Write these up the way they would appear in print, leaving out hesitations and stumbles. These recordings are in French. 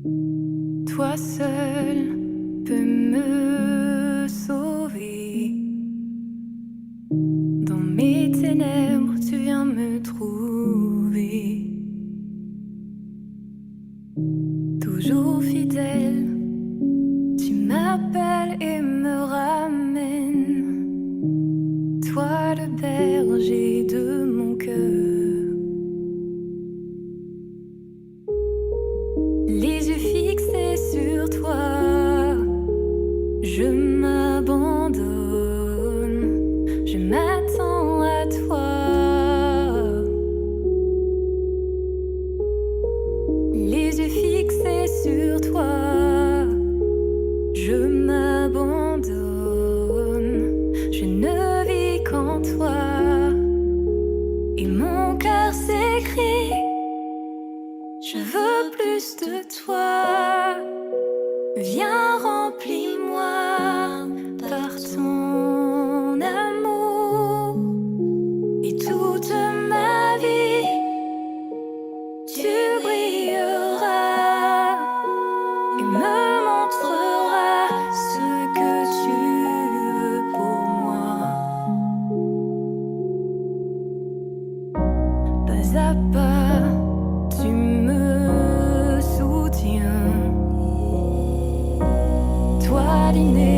Toi seul peux me sauver. Dans mes ténèbres, tu viens me trouver. Toujours fidèle, tu m'appelles et me ramènes. Toi le berger de mon cœur. Les yeux fixés sur toi, je m'abandonne, je m'attends à toi. Les yeux fixés sur toi, je m'abandonne, je ne vis qu'en toi. Et mon cœur s'écrie, je veux plus de toi. Viens, remplis-moi par ton amour. Et toute ma vie, tu brilleras et me montreras ce que tu veux pour moi. Pas à pas, tu me soutiens. Toi l'inébranlable,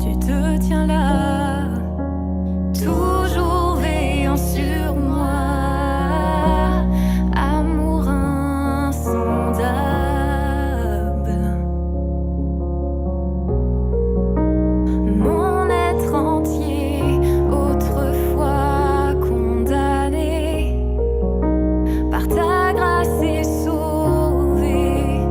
tu te tiens là, toujours veillant sur moi. Amour insondable, mon être entier, autrefois condamné, par ta grâce est sauvé.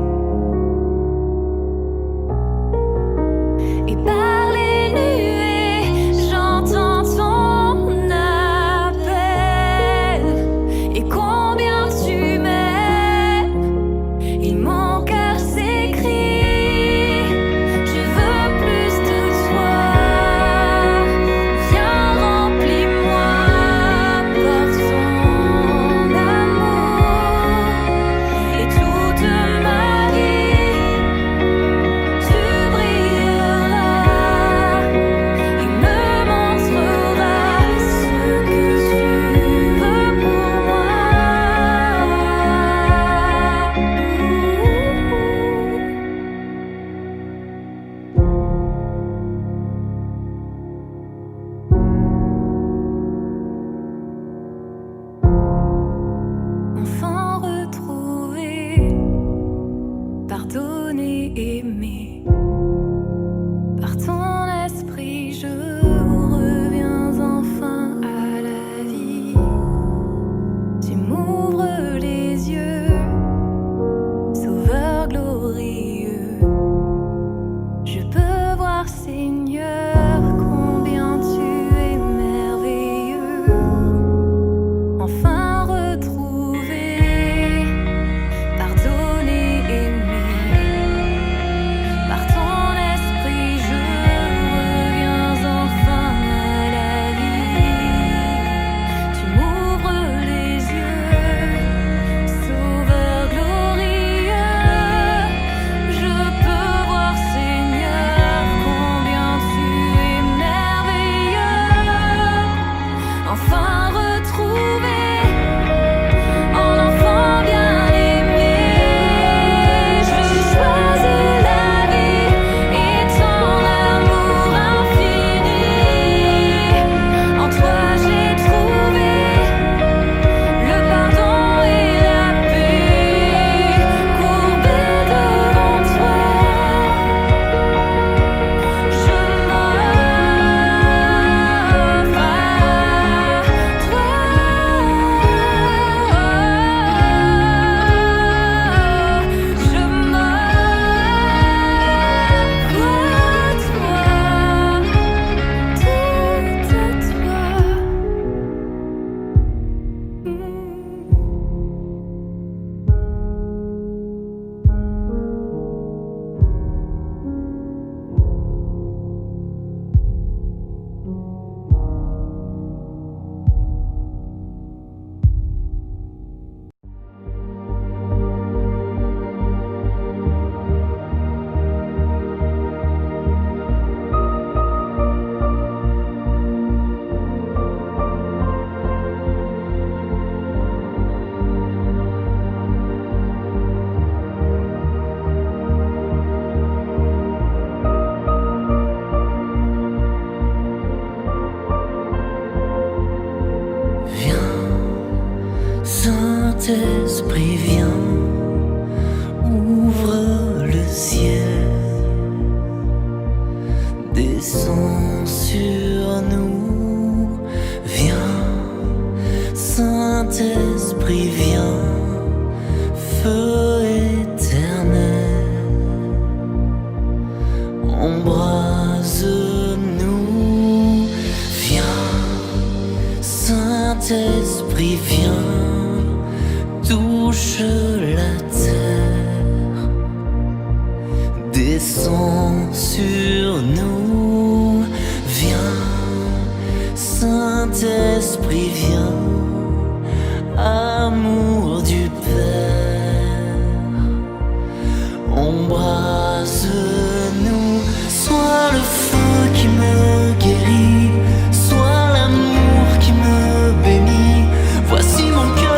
Saint-Esprit vient, ouvre le ciel, descend sur nous, viens, Saint-Esprit vient, feu éternel, embrase-nous, viens, Saint-Esprit vient, touche la terre, descend sur nous, viens, Saint-Esprit vient, amour du Père, embrase-nous, sois le feu qui me guérit, sois l'amour qui me bénit, voici mon cœur.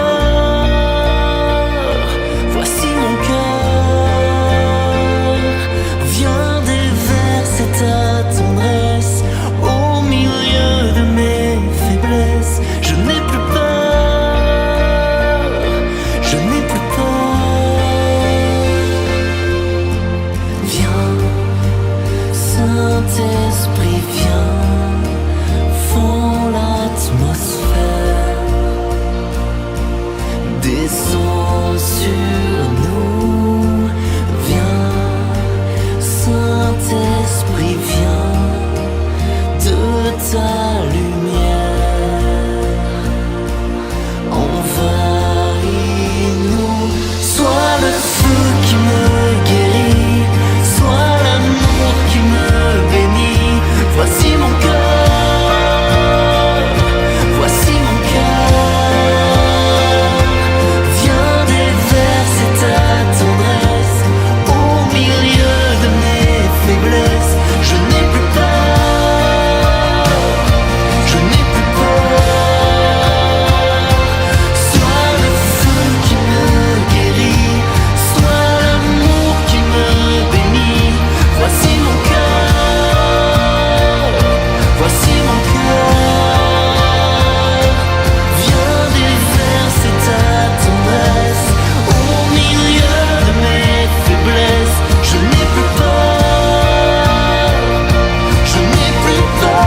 Saint-Esprit vient, fond l'atmosphère, descend sur nous, viens, Saint-Esprit vient, de ta lumière, envahis-nous, sois le feu qui me guérit, sois l'amour qui me bénit, voici mon cœur, voici mon cœur, viens déverser ta tendresse au milieu de mes faiblesses, je n'ai plus peur, je n'ai plus peur, sois le feu qui me guérit, sois l'amour qui me bénit, voici mon cœur, voici mon cœur, viens déverser ta tendresse au milieu de mes faiblesses, je n'ai plus peur, je n'ai plus peur.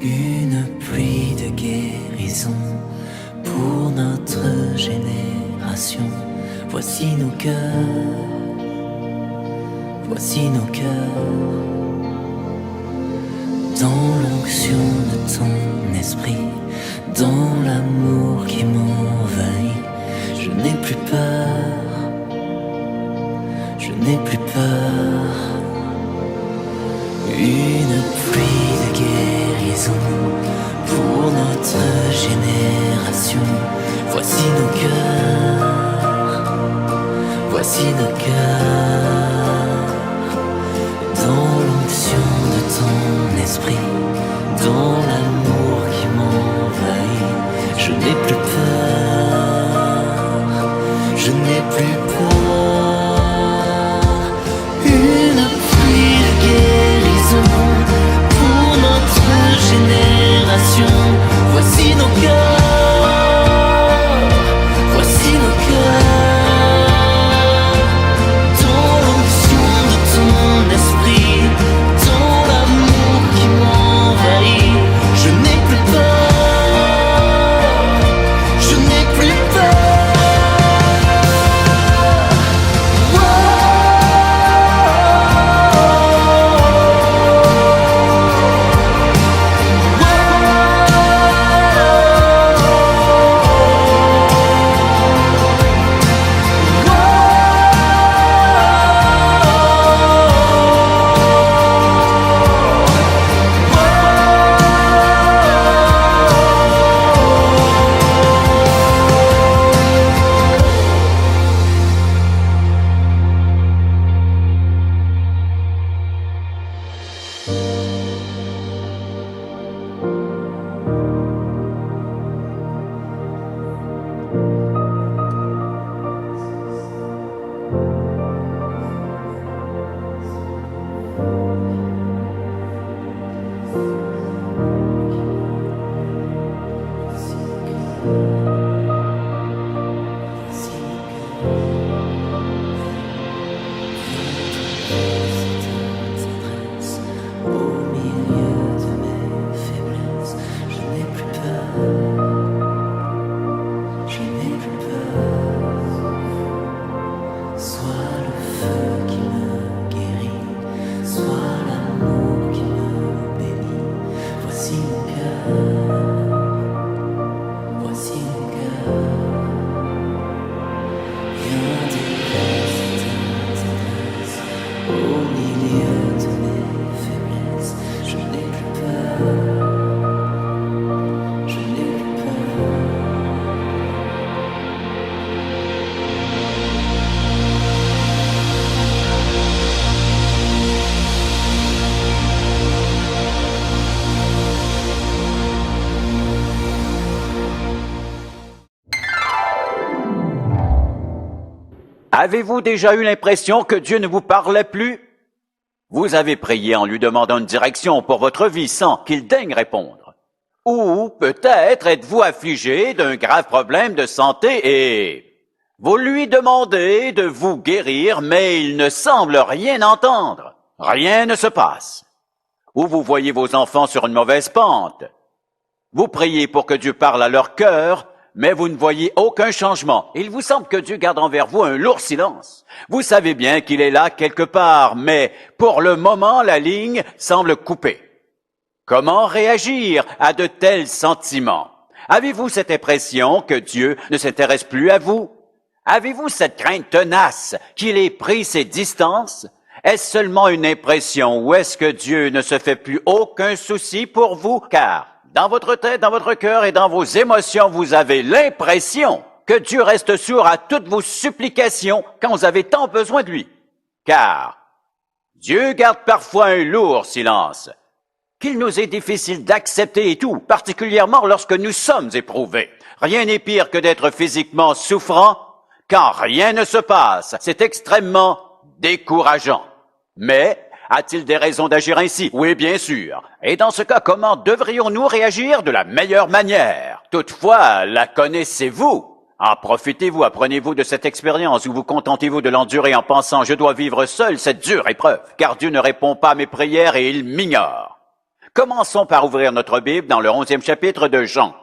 Une pluie de guérison pour notre génération. Voici nos cœurs, voici nos cœurs. Dans l'onction de ton esprit, dans l'amour qui m'envahit, je n'ai plus peur, je n'ai plus peur. Une pluie de guérison pour notre génération. Voici nos cœurs, voici nos cœurs. Dans l'onction de ton esprit, dans l'amour qui m'envahit, je n'ai plus peur, je n'ai plus peur. Une pluie de guérison pour notre génération. Voici nos cœurs, voici nos cœurs. Dans l'onction de ton esprit, dans l'amour qui m'envahit, Avez-vous déjà eu l'impression que Dieu ne vous parlait plus? Vous avez prié en lui demandant une direction pour votre vie sans qu'il daigne répondre. Ou peut-être êtes-vous affligé d'un grave problème de santé et vous lui demandez de vous guérir, mais il ne semble rien entendre. Rien ne se passe. Ou vous voyez vos enfants sur une mauvaise pente. Vous priez pour que Dieu parle à leur cœur, mais vous ne voyez aucun changement. Il vous semble que Dieu garde envers vous un lourd silence. Vous savez bien qu'il est là quelque part, mais pour le moment, la ligne semble coupée. Comment réagir à de tels sentiments? Avez-vous cette impression que Dieu ne s'intéresse plus à vous? Avez-vous cette crainte tenace qu'il ait pris ses distances? Est-ce seulement une impression ou est-ce que Dieu ne se fait plus aucun souci pour vous? Car dans votre tête, dans votre cœur et dans vos émotions, vous avez l'impression que Dieu reste sourd à toutes vos supplications quand vous avez tant besoin de lui. Car Dieu garde parfois un lourd silence, qu'il nous est difficile d'accepter et tout, particulièrement lorsque nous sommes éprouvés. Rien n'est pire que d'être physiquement souffrant quand rien ne se passe. C'est extrêmement décourageant. Mais a-t-il des raisons d'agir ainsi? Oui, bien sûr. Et dans ce cas, comment devrions-nous réagir de la meilleure manière? Toutefois, la connaissez-vous? En profitez-vous, apprenez-vous de cette expérience ou vous contentez-vous de l'endurer en pensant « je dois vivre seul cette dure épreuve » car Dieu ne répond pas à mes prières et il m'ignore. Commençons par ouvrir notre Bible dans le 11e chapitre de Jean.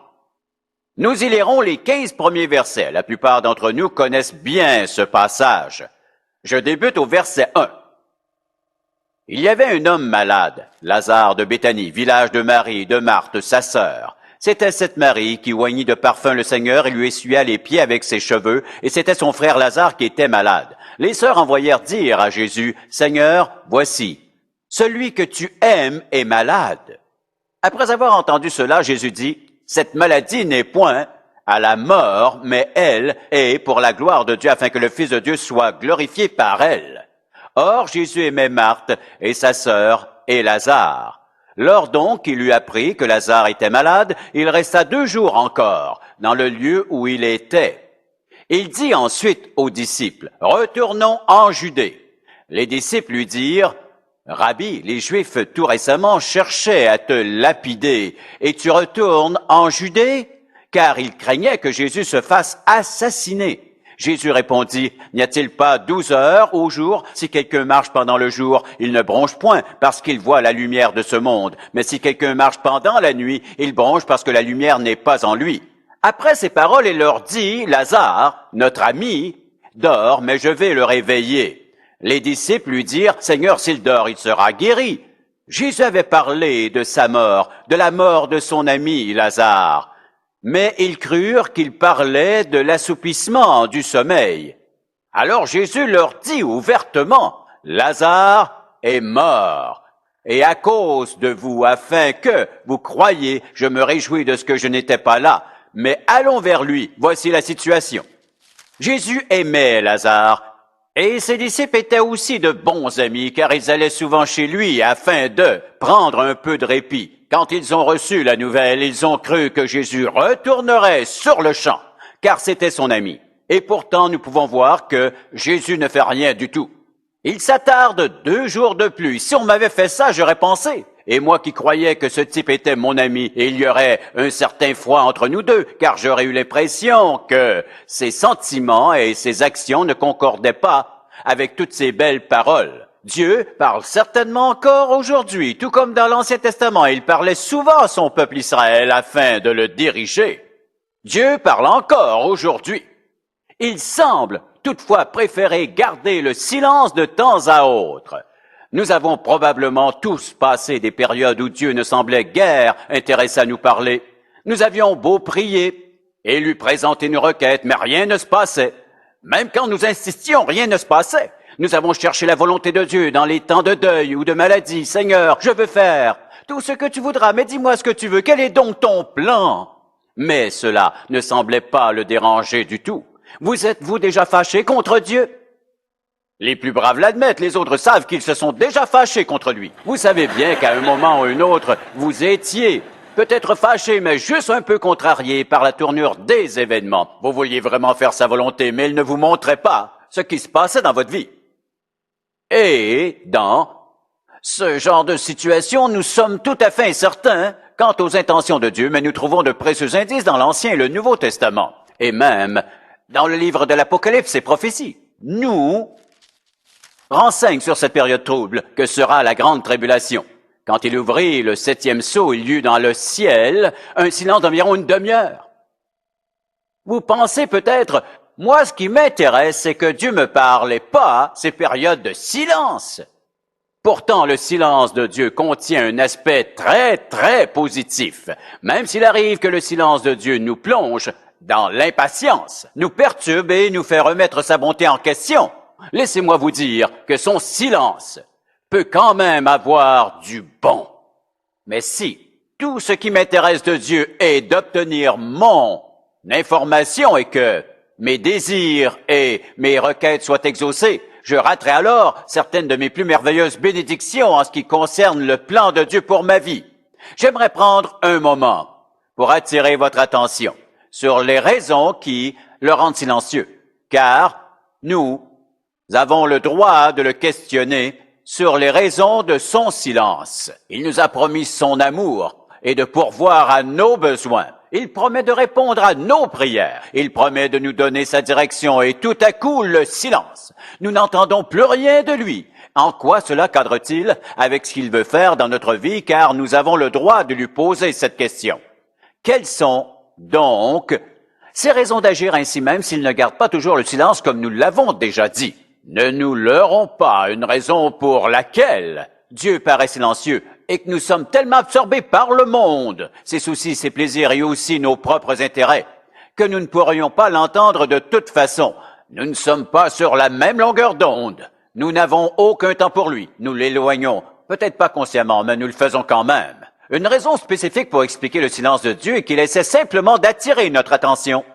Nous y lirons les 15 premiers versets. La plupart d'entre nous connaissent bien ce passage. Je débute au verset 1. Il y avait un homme malade, Lazare de Béthanie, village de Marie, de Marthe, sa sœur. C'était cette Marie qui oignit de parfum le Seigneur et lui essuya les pieds avec ses cheveux, et c'était son frère Lazare qui était malade. Les sœurs envoyèrent dire à Jésus, « Seigneur, voici, celui que tu aimes est malade. » Après avoir entendu cela, Jésus dit, « Cette maladie n'est point à la mort, mais elle est pour la gloire de Dieu, afin que le Fils de Dieu soit glorifié par elle. » Or, Jésus aimait Marthe et sa sœur et Lazare. Lors donc qu'il lui apprit que Lazare était malade, il resta 2 jours encore dans le lieu où il était. Il dit ensuite aux disciples, « Retournons en Judée. » Les disciples lui dirent, « Rabbi, les Juifs tout récemment cherchaient à te lapider, et tu retournes en Judée? » Car ils craignaient que Jésus se fasse assassiner. Jésus répondit, « N'y a-t-il pas 12 heures au jour? Si quelqu'un marche pendant le jour, il ne bronche point parce qu'il voit la lumière de ce monde. Mais si quelqu'un marche pendant la nuit, il bronche parce que la lumière n'est pas en lui. » Après ces paroles, il leur dit, « Lazare, notre ami, dort, mais je vais le réveiller. » Les disciples lui dirent, « Seigneur, s'il dort, il sera guéri. » Jésus avait parlé de sa mort, de la mort de son ami Lazare. Mais ils crurent qu'il parlait de l'assoupissement du sommeil. Alors Jésus leur dit ouvertement, « Lazare est mort, et à cause de vous, afin que vous croyiez, je me réjouis de ce que je n'étais pas là. Mais allons vers lui, voici la situation. » Jésus aimait Lazare, et ses disciples étaient aussi de bons amis, car ils allaient souvent chez lui afin de prendre un peu de répit. Quand ils ont reçu la nouvelle, ils ont cru que Jésus retournerait sur le champ, car c'était son ami. Et pourtant, nous pouvons voir que Jésus ne fait rien du tout. Il s'attarde 2 jours de plus. Si on m'avait fait ça, j'aurais pensé. Et moi qui croyais que ce type était mon ami, et il y aurait un certain froid entre nous deux, car j'aurais eu l'impression que ses sentiments et ses actions ne concordaient pas avec toutes ces belles paroles. Dieu parle certainement encore aujourd'hui, tout comme dans l'Ancien Testament. Il parlait souvent à son peuple Israël afin de le diriger. Dieu parle encore aujourd'hui. Il semble toutefois préférer garder le silence de temps à autre. Nous avons probablement tous passé des périodes où Dieu ne semblait guère intéressé à nous parler. Nous avions beau prier et lui présenter nos requêtes, mais rien ne se passait. Même quand nous insistions, rien ne se passait. Nous avons cherché la volonté de Dieu dans les temps de deuil ou de maladie. « Seigneur, je veux faire tout ce que tu voudras, mais dis-moi ce que tu veux. Quel est donc ton plan? » Mais cela ne semblait pas le déranger du tout. Vous êtes-vous déjà fâché contre Dieu? Les plus braves l'admettent, les autres savent qu'ils se sont déjà fâchés contre lui. Vous savez bien qu'à un moment ou un autre, vous étiez peut-être fâché, mais juste un peu contrarié par la tournure des événements. Vous vouliez vraiment faire sa volonté, mais il ne vous montrait pas ce qui se passait dans votre vie. Et dans ce genre de situation, nous sommes tout à fait incertains quant aux intentions de Dieu, mais nous trouvons de précieux indices dans l'Ancien et le Nouveau Testament, et même dans le livre de l'Apocalypse et prophéties. Nous renseignent sur cette période trouble que sera la grande tribulation. Quand il ouvrit le 7e sceau, il y eut dans le ciel un silence d'environ une demi-heure. Vous pensez peut-être, moi ce qui m'intéresse, c'est que Dieu me parlait pas ces périodes de silence. Pourtant, le silence de Dieu contient un aspect très, très positif. Même s'il arrive que le silence de Dieu nous plonge dans l'impatience, nous perturbe et nous fait remettre sa bonté en question, laissez-moi vous dire que son silence peut quand même avoir du bon. Mais si tout ce qui m'intéresse de Dieu est d'obtenir mon information et que mes désirs et mes requêtes soient exaucés, je raterai alors certaines de mes plus merveilleuses bénédictions en ce qui concerne le plan de Dieu pour ma vie. J'aimerais prendre un moment pour attirer votre attention sur les raisons qui le rendent silencieux, car nous avons le droit de le questionner sur les raisons de son silence. Il nous a promis son amour et de pourvoir à nos besoins. Il promet de répondre à nos prières. Il promet de nous donner sa direction et tout à coup, le silence. Nous n'entendons plus rien de lui. En quoi cela cadre-t-il avec ce qu'il veut faire dans notre vie, car nous avons le droit de lui poser cette question. Quelles sont, donc, ces raisons d'agir ainsi même s'il ne garde pas toujours le silence comme nous l'avons déjà dit? Ne nous leurrons pas, une raison pour laquelle Dieu paraît silencieux et que nous sommes tellement absorbés par le monde, ses soucis, ses plaisirs et aussi nos propres intérêts, que nous ne pourrions pas l'entendre de toute façon. Nous ne sommes pas sur la même longueur d'onde. Nous n'avons aucun temps pour lui. Nous l'éloignons, peut-être pas consciemment, mais nous le faisons quand même. Une raison spécifique pour expliquer le silence de Dieu est qu'il essaie simplement d'attirer notre attention.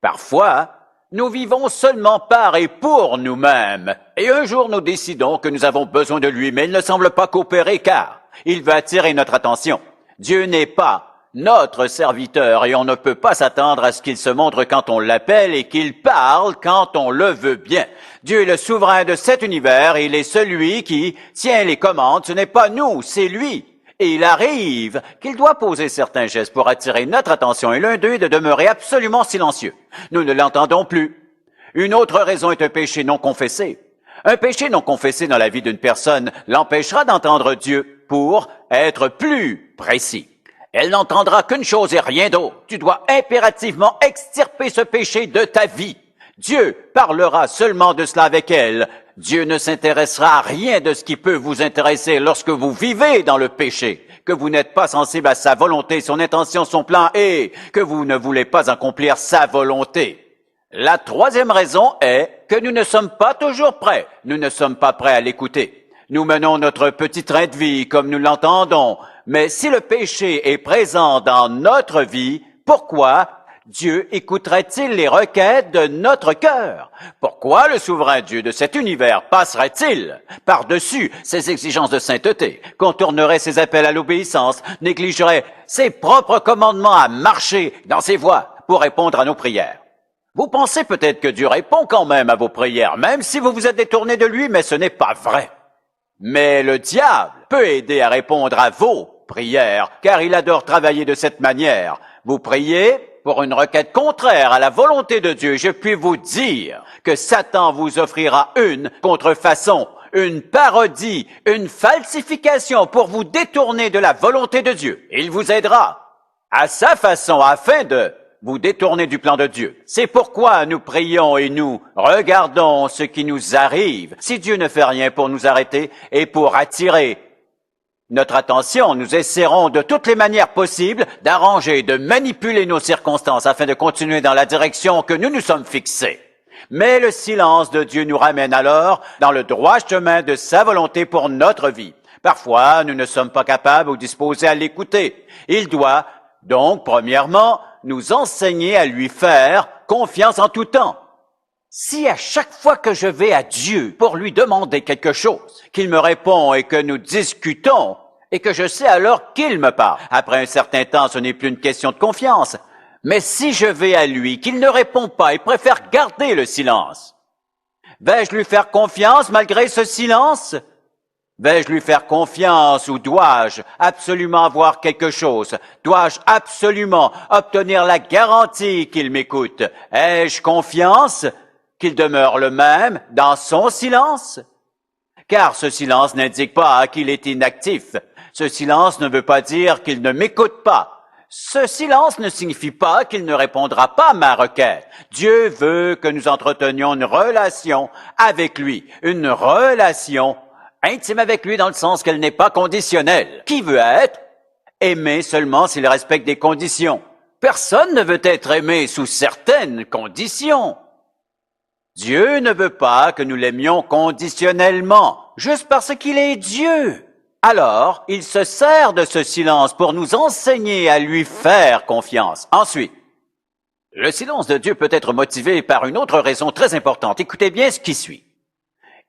Parfois, nous vivons seulement par et pour nous-mêmes. Et un jour, nous décidons que nous avons besoin de lui, mais il ne semble pas coopérer car il veut attirer notre attention. Dieu n'est pas notre serviteur et on ne peut pas s'attendre à ce qu'il se montre quand on l'appelle et qu'il parle quand on le veut bien. Dieu est le souverain de cet univers, il est celui qui tient les commandes, ce n'est pas nous, c'est lui. Et il arrive qu'il doit poser certains gestes pour attirer notre attention et l'un d'eux est de demeurer absolument silencieux. Nous ne l'entendons plus. Une autre raison est un péché non confessé. Un péché non confessé dans la vie d'une personne l'empêchera d'entendre Dieu. Pour être plus précis, elle n'entendra qu'une chose et rien d'autre. Tu dois impérativement extirper ce péché de ta vie. Dieu parlera seulement de cela avec elle. Dieu ne s'intéressera à rien de ce qui peut vous intéresser lorsque vous vivez dans le péché, que vous n'êtes pas sensible à sa volonté, son intention, son plan et que vous ne voulez pas accomplir sa volonté. La troisième raison est que nous ne sommes pas toujours prêts. Nous ne sommes pas prêts à l'écouter. Nous menons notre petit train de vie comme nous l'entendons, mais si le péché est présent dans notre vie, pourquoi Dieu écouterait-il les requêtes de notre cœur? Pourquoi le souverain Dieu de cet univers passerait-il par-dessus ses exigences de sainteté, contournerait ses appels à l'obéissance, négligerait ses propres commandements à marcher dans ses voies pour répondre à nos prières? Vous pensez peut-être que Dieu répond quand même à vos prières, même si vous vous êtes détourné de lui, mais ce n'est pas vrai. Mais le diable peut aider à répondre à vos prières, car il adore travailler de cette manière. Vous priez pour une requête contraire à la volonté de Dieu, je puis vous dire que Satan vous offrira une contrefaçon, une parodie, une falsification pour vous détourner de la volonté de Dieu. Il vous aidera à sa façon afin de vous détourner du plan de Dieu. C'est pourquoi nous prions et nous regardons ce qui nous arrive. Si Dieu ne fait rien pour nous arrêter et pour attirer notre attention, nous essaierons de toutes les manières possibles d'arranger, de manipuler nos circonstances afin de continuer dans la direction que nous nous sommes fixés. Mais le silence de Dieu nous ramène alors dans le droit chemin de sa volonté pour notre vie. Parfois, nous ne sommes pas capables ou disposés à l'écouter. Il doit donc, premièrement, nous enseigner à lui faire confiance en tout temps. Si à chaque fois que je vais à Dieu pour lui demander quelque chose, qu'il me répond et que nous discutons et que je sais alors qu'il me parle. Après un certain temps, ce n'est plus une question de confiance. Mais si je vais à lui, qu'il ne répond pas et préfère garder le silence, vais-je lui faire confiance malgré ce silence? Vais-je lui faire confiance ou dois-je absolument avoir quelque chose? Dois-je absolument obtenir la garantie qu'il m'écoute? Ai-je confiance qu'il demeure le même dans son silence? Car ce silence n'indique pas qu'il est inactif. Ce silence ne veut pas dire qu'il ne m'écoute pas. Ce silence ne signifie pas qu'il ne répondra pas à ma requête. Dieu veut que nous entretenions une relation avec lui, une relation intime avec lui dans le sens qu'elle n'est pas conditionnelle. Qui veut être aimé seulement s'il respecte des conditions? Personne ne veut être aimé sous certaines conditions. Dieu ne veut pas que nous l'aimions conditionnellement, juste parce qu'il est Dieu. Alors, il se sert de ce silence pour nous enseigner à lui faire confiance. Ensuite, le silence de Dieu peut être motivé par une autre raison très importante. Écoutez bien ce qui suit.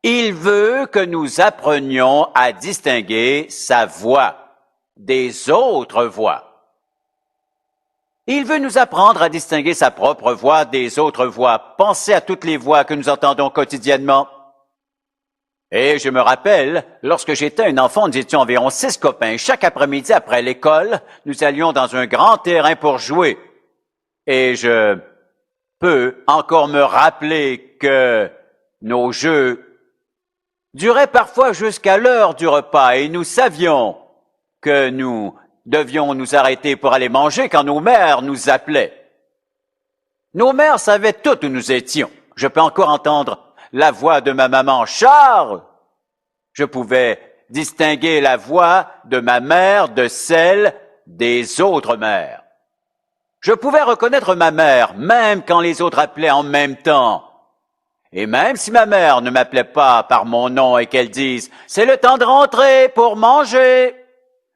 Il veut que nous apprenions à distinguer sa voix des autres voix. Il veut nous apprendre à distinguer sa propre voix des autres voix. Pensez à toutes les voix que nous entendons quotidiennement. Et je me rappelle, lorsque j'étais un enfant, nous étions environ 6 copains. Chaque après-midi après l'école, nous allions dans un grand terrain pour jouer. Et je peux encore me rappeler que nos jeux duraient parfois jusqu'à l'heure du repas et nous savions que nous devions nous arrêter pour aller manger quand nos mères nous appelaient. Nos mères savaient tout où nous étions. Je peux encore entendre la voix de ma maman, Charles. Je pouvais distinguer la voix de ma mère de celle des autres mères. Je pouvais reconnaître ma mère, même quand les autres appelaient en même temps. Et même si ma mère ne m'appelait pas par mon nom et qu'elle dise « C'est le temps de rentrer pour manger »,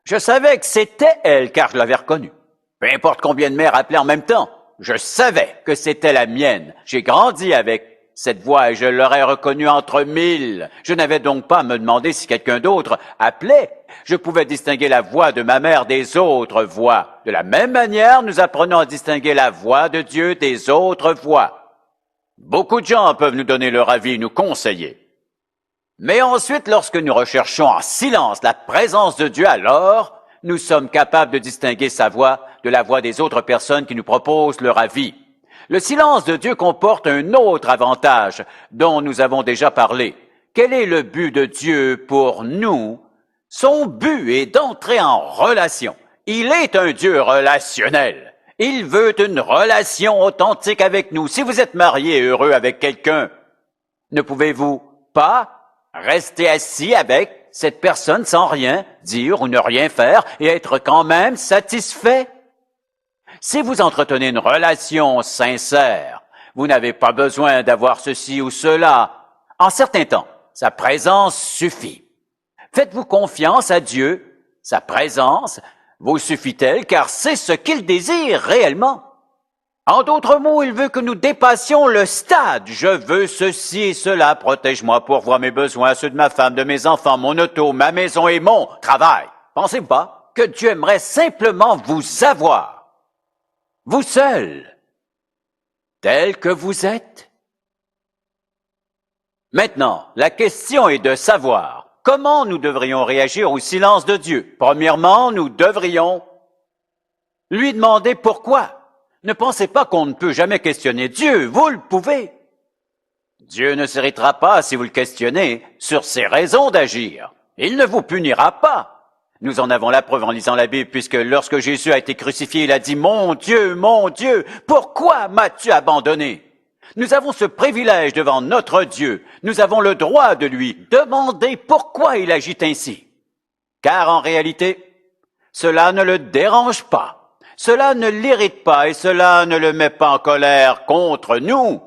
je savais que c'était elle car je l'avais reconnue. Peu importe combien de mères appelaient en même temps, je savais que c'était la mienne. J'ai grandi avec cette voix et je l'aurais reconnue entre 1000. Je n'avais donc pas à me demander si quelqu'un d'autre appelait. Je pouvais distinguer la voix de ma mère des autres voix. De la même manière, nous apprenons à distinguer la voix de Dieu des autres voix. Beaucoup de gens peuvent nous donner leur avis, nous conseiller. Mais ensuite, lorsque nous recherchons en silence la présence de Dieu, alors nous sommes capables de distinguer sa voix de la voix des autres personnes qui nous proposent leur avis. Le silence de Dieu comporte un autre avantage dont nous avons déjà parlé. Quel est le but de Dieu pour nous? Son but est d'entrer en relation. Il est un Dieu relationnel. Il veut une relation authentique avec nous. Si vous êtes marié et heureux avec quelqu'un, ne pouvez-vous pas rester assis avec cette personne sans rien dire ou ne rien faire et être quand même satisfait? Si vous entretenez une relation sincère, vous n'avez pas besoin d'avoir ceci ou cela. En certains temps, sa présence suffit. Faites-vous confiance à Dieu? Sa présence vous suffit-elle car c'est ce qu'il désire réellement? En d'autres mots, il veut que nous dépassions le stade. Je veux ceci et cela. Protège-moi pour voir mes besoins, ceux de ma femme, de mes enfants, mon auto, ma maison et mon travail. Pensez pas que Dieu aimerait simplement vous avoir. Vous seul, tel que vous êtes. Maintenant, la question est de savoir comment nous devrions réagir au silence de Dieu. Premièrement, nous devrions lui demander pourquoi. Ne pensez pas qu'on ne peut jamais questionner Dieu, vous le pouvez. Dieu ne s'irritera pas si vous le questionnez sur ses raisons d'agir. Il ne vous punira pas. Nous en avons la preuve en lisant la Bible, puisque lorsque Jésus a été crucifié, il a dit « Mon Dieu, pourquoi m'as-tu abandonné ?» Nous avons ce privilège devant notre Dieu. Nous avons le droit de lui demander pourquoi il agit ainsi. Car en réalité, cela ne le dérange pas. Cela ne l'irrite pas et cela ne le met pas en colère contre nous.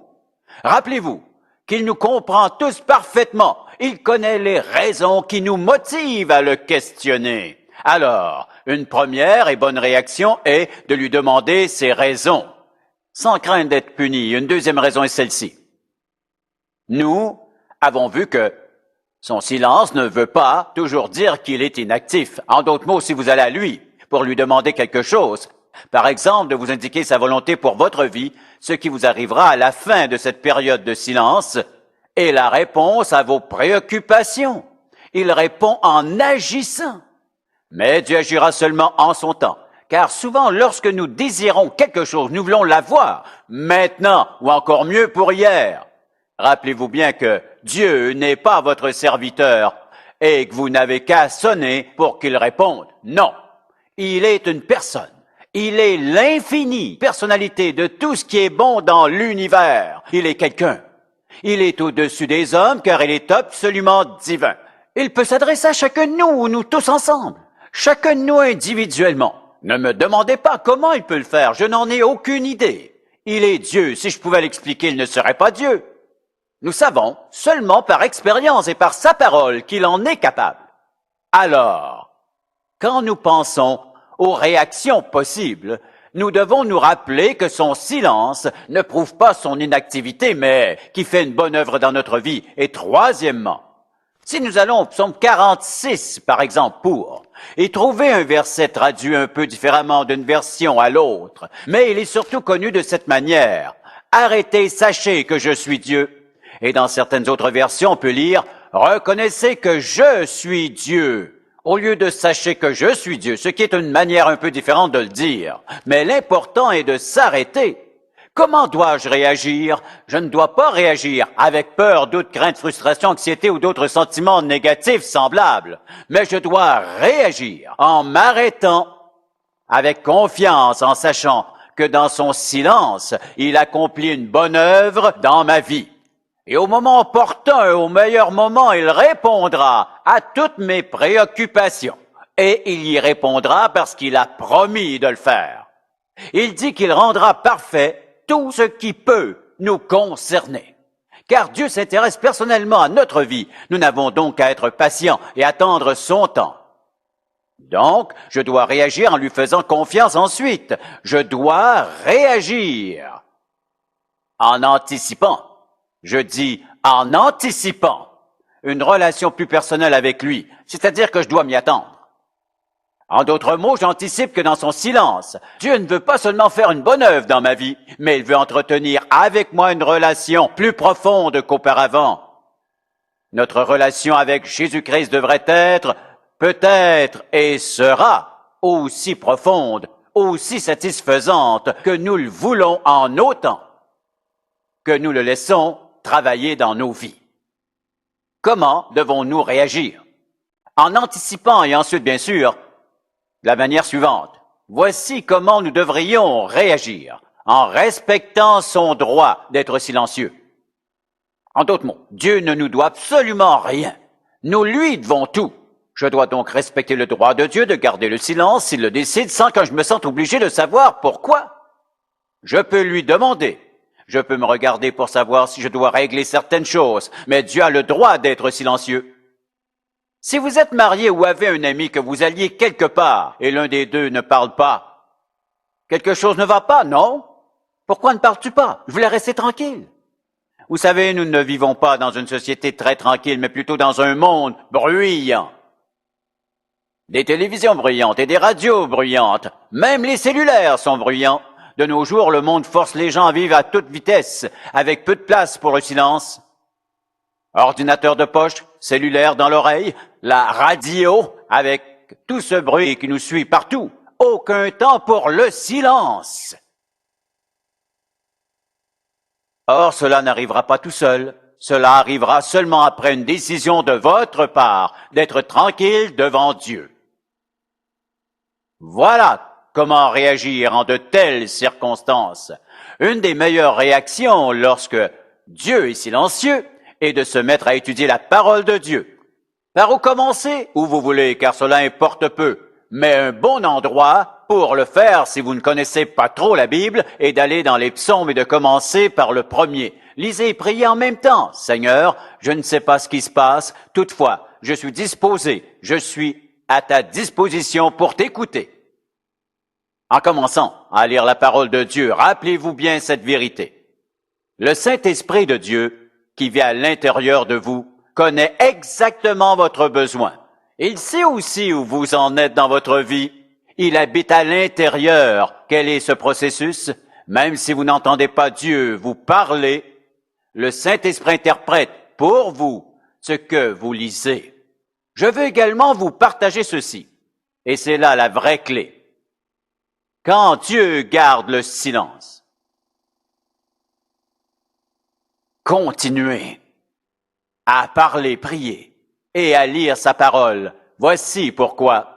Rappelez-vous qu'il nous comprend tous parfaitement. Il connaît les raisons qui nous motivent à le questionner. Alors, une première et bonne réaction est de lui demander ses raisons, sans craindre d'être puni. Une deuxième raison est celle-ci. Nous avons vu que Son silence ne veut pas toujours dire qu'il est inactif. En d'autres mots, si vous allez à lui pour lui demander quelque chose, par exemple de vous indiquer sa volonté pour votre vie, ce qui vous arrivera à la fin de cette période de silence est la réponse à vos préoccupations. Il répond en agissant. Mais Dieu agira seulement en son temps. Car souvent, lorsque nous désirons quelque chose, nous voulons l'avoir maintenant ou encore mieux pour hier. Rappelez-vous bien que Dieu n'est pas votre serviteur et que vous n'avez qu'à sonner pour qu'il réponde. Non, il est une personne. Il est l'infinie personnalité de tout ce qui est bon dans l'univers. Il est quelqu'un. Il est au-dessus des hommes car il est absolument divin. Il peut s'adresser à chacun de nous ou nous tous ensemble. Chacun de nous individuellement. Ne me demandez pas comment il peut le faire, je n'en ai aucune idée. Il est Dieu, si je pouvais l'expliquer, il ne serait pas Dieu. Nous savons seulement par expérience et par sa parole qu'il en est capable. Alors, quand nous pensons aux réactions possibles, nous devons nous rappeler que son silence ne prouve pas son inactivité, mais qui fait une bonne œuvre dans notre vie. Et troisièmement, si nous allons au psaume 46, par exemple, et trouver un verset traduit un peu différemment d'une version à l'autre, mais il est surtout connu de cette manière. Arrêtez, sachez que je suis Dieu. Et dans certaines autres versions, on peut lire, reconnaissez que je suis Dieu. Au lieu de sachez que je suis Dieu, ce qui est une manière un peu différente de le dire. Mais l'important est de s'arrêter. Comment dois-je réagir? Je ne dois pas réagir avec peur, doute, crainte, frustration, anxiété ou d'autres sentiments négatifs semblables. Mais je dois réagir en m'arrêtant avec confiance, en sachant que dans son silence, il accomplit une bonne œuvre dans ma vie. Et au moment opportun, au meilleur moment, il répondra à toutes mes préoccupations. Et il y répondra parce qu'il a promis de le faire. Il dit qu'il rendra parfait tout ce qui peut nous concerner. Car Dieu s'intéresse personnellement à notre vie. Nous n'avons donc qu'à être patients et attendre son temps. Donc, je dois réagir en lui faisant confiance ensuite. Je dois réagir en anticipant. Je dis en anticipant une relation plus personnelle avec lui, c'est-à-dire que je dois m'y attendre. En d'autres mots, j'anticipe que dans son silence, Dieu ne veut pas seulement faire une bonne œuvre dans ma vie, mais il veut entretenir avec moi une relation plus profonde qu'auparavant. Notre relation avec Jésus-Christ devrait être, peut-être et sera aussi profonde, aussi satisfaisante que nous le voulons en autant que nous le laissons travailler dans nos vies. Comment devons-nous réagir? En anticipant et ensuite, bien sûr, de la manière suivante. Voici comment nous devrions réagir en respectant son droit d'être silencieux. En d'autres mots, Dieu ne nous doit absolument rien. Nous lui devons tout. Je dois donc respecter le droit de Dieu de garder le silence s'il le décide sans que je me sente obligé de savoir pourquoi. Je peux lui demander. Je peux me regarder pour savoir si je dois régler certaines choses, mais Dieu a le droit d'être silencieux. Si vous êtes marié ou avez un ami que vous alliez quelque part et l'un des deux ne parle pas, quelque chose ne va pas, non? Pourquoi ne parles-tu pas? Je voulais rester tranquille. Vous savez, nous ne vivons pas dans une société très tranquille, mais plutôt dans un monde bruyant. Des télévisions bruyantes et des radios bruyantes, même les cellulaires sont bruyants. De nos jours, le monde force les gens à vivre à toute vitesse, avec peu de place pour le silence. Ordinateur de poche, cellulaire dans l'oreille, la radio avec tout ce bruit qui nous suit partout. Aucun temps pour le silence. Or, cela n'arrivera pas tout seul. Cela arrivera seulement après une décision de votre part d'être tranquille devant Dieu. Voilà comment réagir en de telles circonstances. Une des meilleures réactions lorsque Dieu est silencieux est de se mettre à étudier la parole de Dieu. Par où commencer? Où vous voulez, car cela importe peu. Mais un bon endroit pour le faire, si vous ne connaissez pas trop la Bible, est d'aller dans les psaumes et de commencer par le premier. Lisez et priez en même temps. Seigneur, je ne sais pas ce qui se passe, toutefois, je suis disposé, je suis à ta disposition pour t'écouter. En commençant à lire la parole de Dieu, rappelez-vous bien cette vérité. Le Saint-Esprit de Dieu, qui vit à l'intérieur de vous, connaît exactement votre besoin. Il sait aussi où vous en êtes dans votre vie. Il habite à l'intérieur. Quel est ce processus? Même si vous n'entendez pas Dieu vous parler, le Saint-Esprit interprète pour vous ce que vous lisez. Je veux également vous partager ceci, et c'est là la vraie clé. Quand Dieu garde le silence, continuez à parler, prier et à lire sa parole. Voici pourquoi.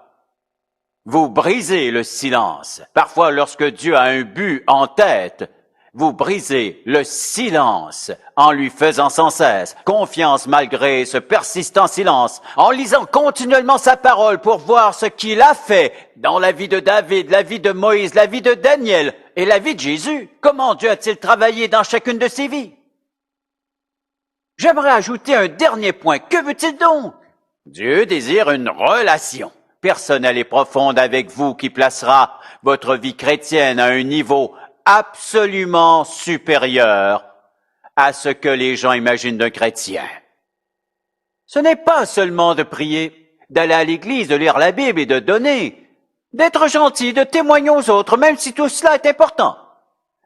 Vous brisez le silence. Parfois, lorsque Dieu a un but en tête, vous brisez le silence en lui faisant sans cesse confiance malgré ce persistant silence, en lisant continuellement sa parole pour voir ce qu'il a fait dans la vie de David, la vie de Moïse, la vie de Daniel et la vie de Jésus. Comment Dieu a-t-il travaillé dans chacune de ses vies? J'aimerais ajouter un dernier point. Que veut-il donc? Dieu désire une relation personnelle et profonde avec vous qui placera votre vie chrétienne à un niveau absolument supérieur à ce que les gens imaginent d'un chrétien. Ce n'est pas seulement de prier, d'aller à l'église, de lire la Bible et de donner, d'être gentil, de témoigner aux autres, même si tout cela est important.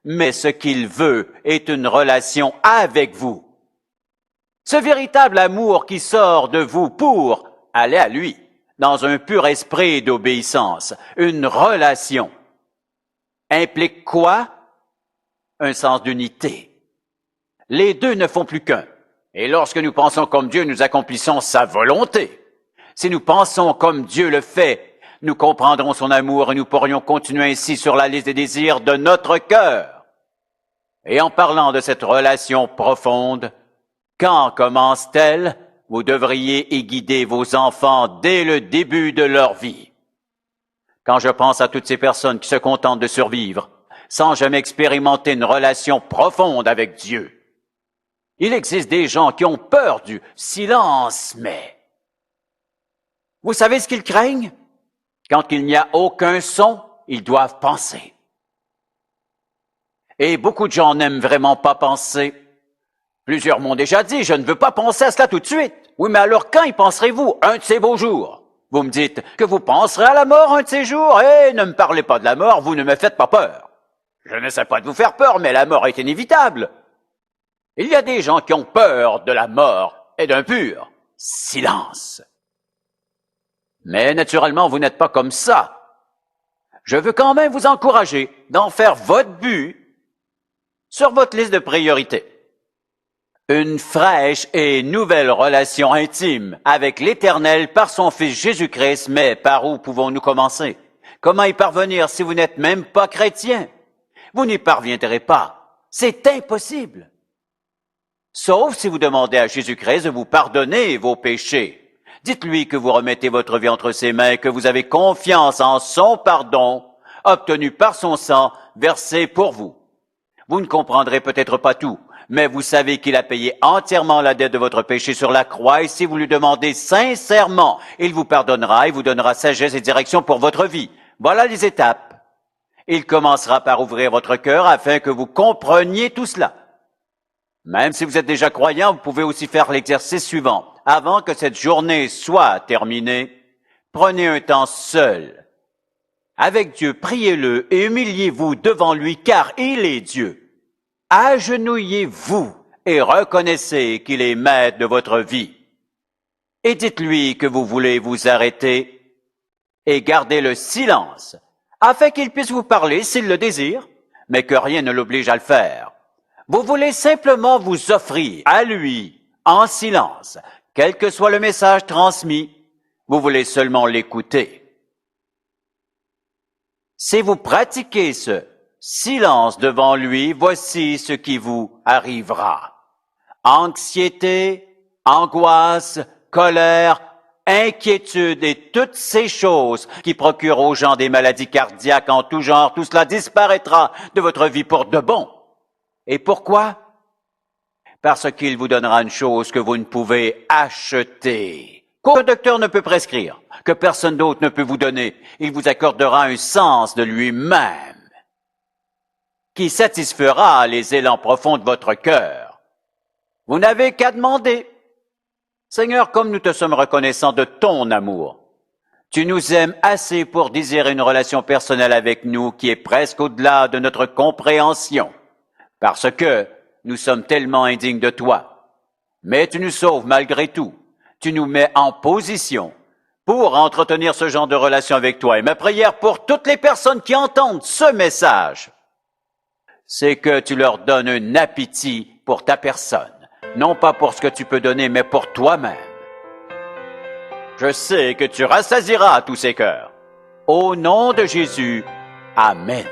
Mais ce qu'il veut est une relation avec vous. Ce véritable amour qui sort de vous pour aller à lui, dans un pur esprit d'obéissance, une relation, implique quoi? Un sens d'unité. Les deux ne font plus qu'un. Et lorsque nous pensons comme Dieu, nous accomplissons sa volonté. Si nous pensons comme Dieu le fait, nous comprendrons son amour et nous pourrions continuer ainsi sur la liste des désirs de notre cœur. Et en parlant de cette relation profonde, quand commence-t-elle? Vous devriez y guider vos enfants dès le début de leur vie. Quand je pense à toutes ces personnes qui se contentent de survivre, sans jamais expérimenter une relation profonde avec Dieu, il existe des gens qui ont peur du silence, mais vous savez ce qu'ils craignent? Quand il n'y a aucun son, ils doivent penser. Et beaucoup de gens n'aiment vraiment pas penser. Plusieurs m'ont déjà dit, je ne veux pas penser à cela tout de suite. Oui, mais alors quand y penserez-vous un de ces beaux jours? Vous me dites que vous penserez à la mort un de ces jours? Eh, ne me parlez pas de la mort, vous ne me faites pas peur. Je n'essaie pas de vous faire peur, mais la mort est inévitable. Il y a des gens qui ont peur de la mort et d'un pur silence. Mais naturellement, vous n'êtes pas comme ça. Je veux quand même vous encourager d'en faire votre but sur votre liste de priorités. Une fraîche et nouvelle relation intime avec l'Éternel par son Fils Jésus-Christ, mais par où pouvons-nous commencer? Comment y parvenir si vous n'êtes même pas chrétien? Vous n'y parviendrez pas. C'est impossible. Sauf si vous demandez à Jésus-Christ de vous pardonner vos péchés. Dites-lui que vous remettez votre vie entre ses mains, que vous avez confiance en son pardon, obtenu par son sang, versé pour vous. Vous ne comprendrez peut-être pas tout, mais vous savez qu'il a payé entièrement la dette de votre péché sur la croix, et si vous lui demandez sincèrement, il vous pardonnera et vous donnera sagesse et direction pour votre vie. Voilà les étapes. Il commencera par ouvrir votre cœur afin que vous compreniez tout cela. Même si vous êtes déjà croyant, vous pouvez aussi faire l'exercice suivant. Avant que cette journée soit terminée, prenez un temps seul. Avec Dieu, priez-le et humiliez-vous devant lui, car il est Dieu. Agenouillez-vous et reconnaissez qu'il est maître de votre vie. Et dites-lui que vous voulez vous arrêter et garder le silence, afin qu'il puisse vous parler s'il le désire, mais que rien ne l'oblige à le faire. Vous voulez simplement vous offrir à lui en silence, quel que soit le message transmis, vous voulez seulement l'écouter. Si vous pratiquez ce silence devant lui, voici ce qui vous arrivera. Anxiété, angoisse, colère, inquiétude et toutes ces choses qui procurent aux gens des maladies cardiaques en tout genre, tout cela disparaîtra de votre vie pour de bon. Et pourquoi? Parce qu'il vous donnera une chose que vous ne pouvez acheter, qu'aucun docteur ne peut prescrire, que personne d'autre ne peut vous donner. Il vous accordera un sens de lui-même qui satisfera les élans profonds de votre cœur. Vous n'avez qu'à demander. Seigneur, comme nous te sommes reconnaissants de ton amour, tu nous aimes assez pour désirer une relation personnelle avec nous qui est presque au-delà de notre compréhension, parce que nous sommes tellement indignes de toi. Mais tu nous sauves malgré tout. Tu nous mets en position pour entretenir ce genre de relation avec toi. Et ma prière pour toutes les personnes qui entendent ce message, c'est que tu leur donnes un appétit pour ta personne. Non pas pour ce que tu peux donner, mais pour toi-même. Je sais que tu rassasieras tous ces cœurs. Au nom de Jésus, Amen.